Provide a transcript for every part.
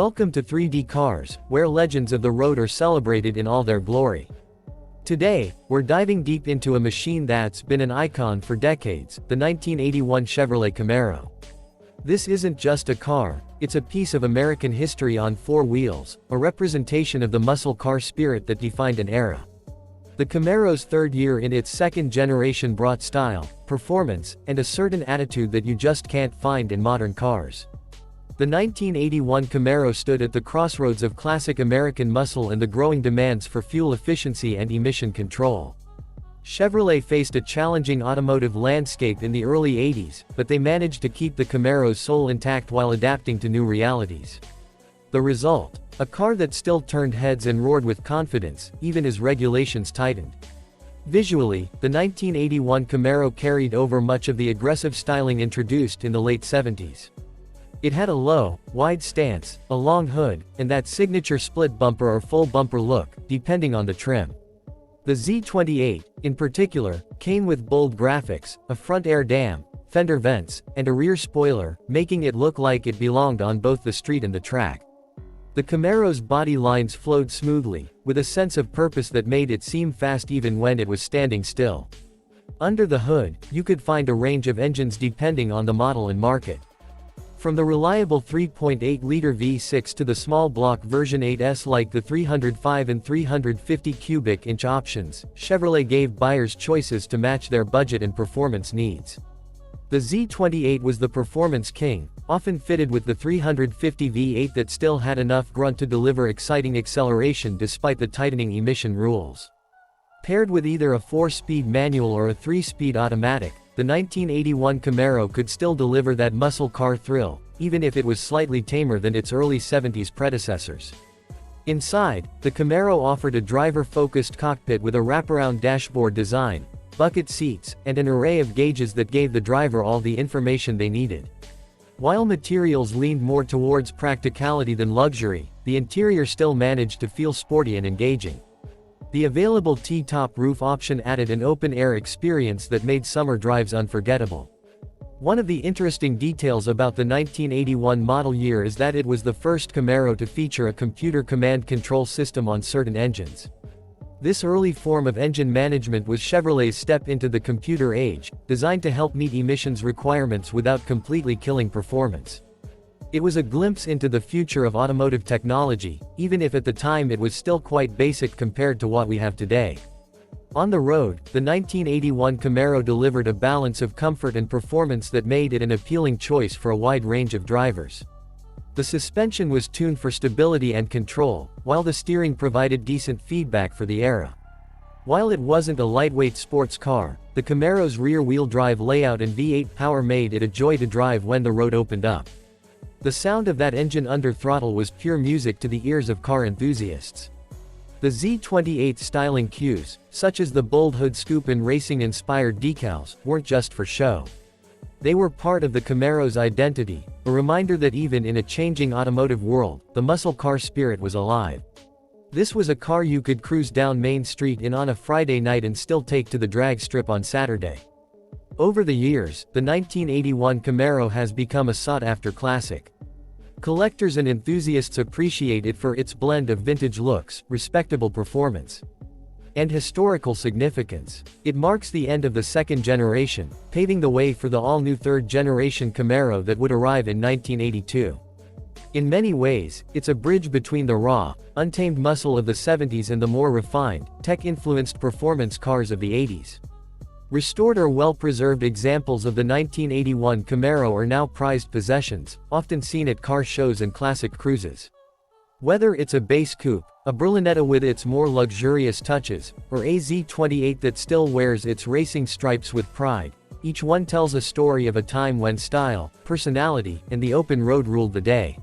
Welcome to 3D Cars, where legends of the road are celebrated in all their glory. Today, we're diving deep into a machine that's been an icon for decades, the 1981 Chevrolet Camaro. This isn't just a car, it's a piece of American history on four wheels, a representation of the muscle car spirit that defined an era. The Camaro's third year in its second generation brought style, performance, and a certain attitude that you just can't find in modern cars. The 1981 Camaro stood at the crossroads of classic American muscle and the growing demands for fuel efficiency and emission control. Chevrolet faced a challenging automotive landscape in the early 80s, but they managed to keep the Camaro's soul intact while adapting to new realities. The result? A car that still turned heads and roared with confidence, even as regulations tightened. Visually, the 1981 Camaro carried over much of the aggressive styling introduced in the late 70s. It had a low, wide stance, a long hood, and that signature split bumper or full bumper look, depending on the trim. The Z28, in particular, came with bold graphics, a front air dam, fender vents, and a rear spoiler, making it look like it belonged on both the street and the track. The Camaro's body lines flowed smoothly, with a sense of purpose that made it seem fast even when it was standing still. Under the hood, you could find a range of engines depending on the model and market. From the reliable 3.8-liter V6 to the small block version 8S like the 305 and 350 cubic inch options, Chevrolet gave buyers choices to match their budget and performance needs. The Z28 was the performance king, often fitted with the 350 V8 that still had enough grunt to deliver exciting acceleration despite the tightening emission rules. Paired with either a 4-speed manual or a 3-speed automatic, the 1981 Camaro could still deliver that muscle car thrill, even if it was slightly tamer than its early 70s predecessors. Inside, the Camaro offered a driver-focused cockpit with a wraparound dashboard design, bucket seats, and an array of gauges that gave the driver all the information they needed. While materials leaned more towards practicality than luxury, the interior still managed to feel sporty and engaging. The available T-top roof option added an open-air experience that made summer drives unforgettable. One of the interesting details about the 1981 model year is that it was the first Camaro to feature a computer command control system on certain engines. This early form of engine management was Chevrolet's step into the computer age, designed to help meet emissions requirements without completely killing performance. It was a glimpse into the future of automotive technology, even if at the time it was still quite basic compared to what we have today. On the road, the 1981 Camaro delivered a balance of comfort and performance that made it an appealing choice for a wide range of drivers. The suspension was tuned for stability and control, while the steering provided decent feedback for the era. While it wasn't a lightweight sports car, the Camaro's rear-wheel drive layout and V8 power made it a joy to drive when the road opened up. The sound of that engine under throttle was pure music to the ears of car enthusiasts. The Z28's styling cues, such as the bold hood scoop and racing-inspired decals, weren't just for show. They were part of the Camaro's identity, a reminder that even in a changing automotive world, the muscle car spirit was alive. This was a car you could cruise down Main Street in on a Friday night and still take to the drag strip on Saturday. Over the years, the 1981 Camaro has become a sought-after classic. Collectors and enthusiasts appreciate it for its blend of vintage looks, respectable performance, and historical significance. It marks the end of the second generation, paving the way for the all-new third-generation Camaro that would arrive in 1982. In many ways, it's a bridge between the raw, untamed muscle of the 70s and the more refined, tech-influenced performance cars of the 80s. Restored or well-preserved examples of the 1981 Camaro are now prized possessions, often seen at car shows and classic cruises. Whether it's a base coupe, a Berlinetta with its more luxurious touches, or a Z28 that still wears its racing stripes with pride, each one tells a story of a time when style, personality, and the open road ruled the day.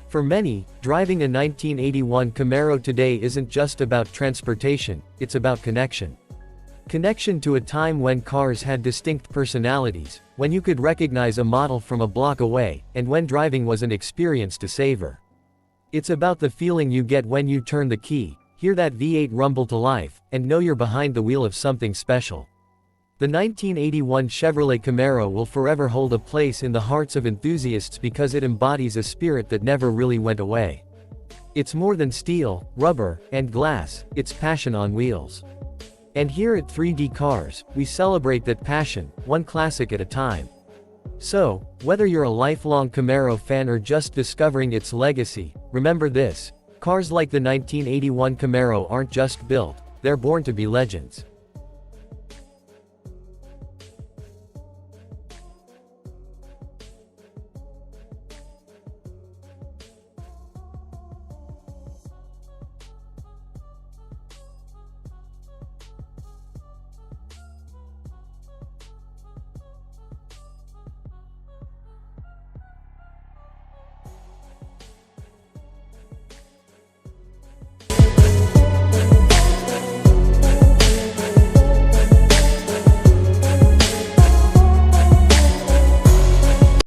For many, driving a 1981 Camaro today isn't just about transportation, it's about connection. Connection to a time when cars had distinct personalities, when you could recognize a model from a block away, and when driving was an experience to savor. It's about the feeling you get when you turn the key, hear that V8 rumble to life, and know you're behind the wheel of something special. The The 1981 Chevrolet Camaro will forever hold a place in the hearts of enthusiasts because it embodies a spirit that never really went away. It's more than steel, rubber, and glass, it's passion on wheels. And here at 3D Cars, we celebrate that passion, one classic at a time. So, whether you're a lifelong Camaro fan or just discovering its legacy, remember this: cars like the 1981 Camaro aren't just built, they're born to be legends.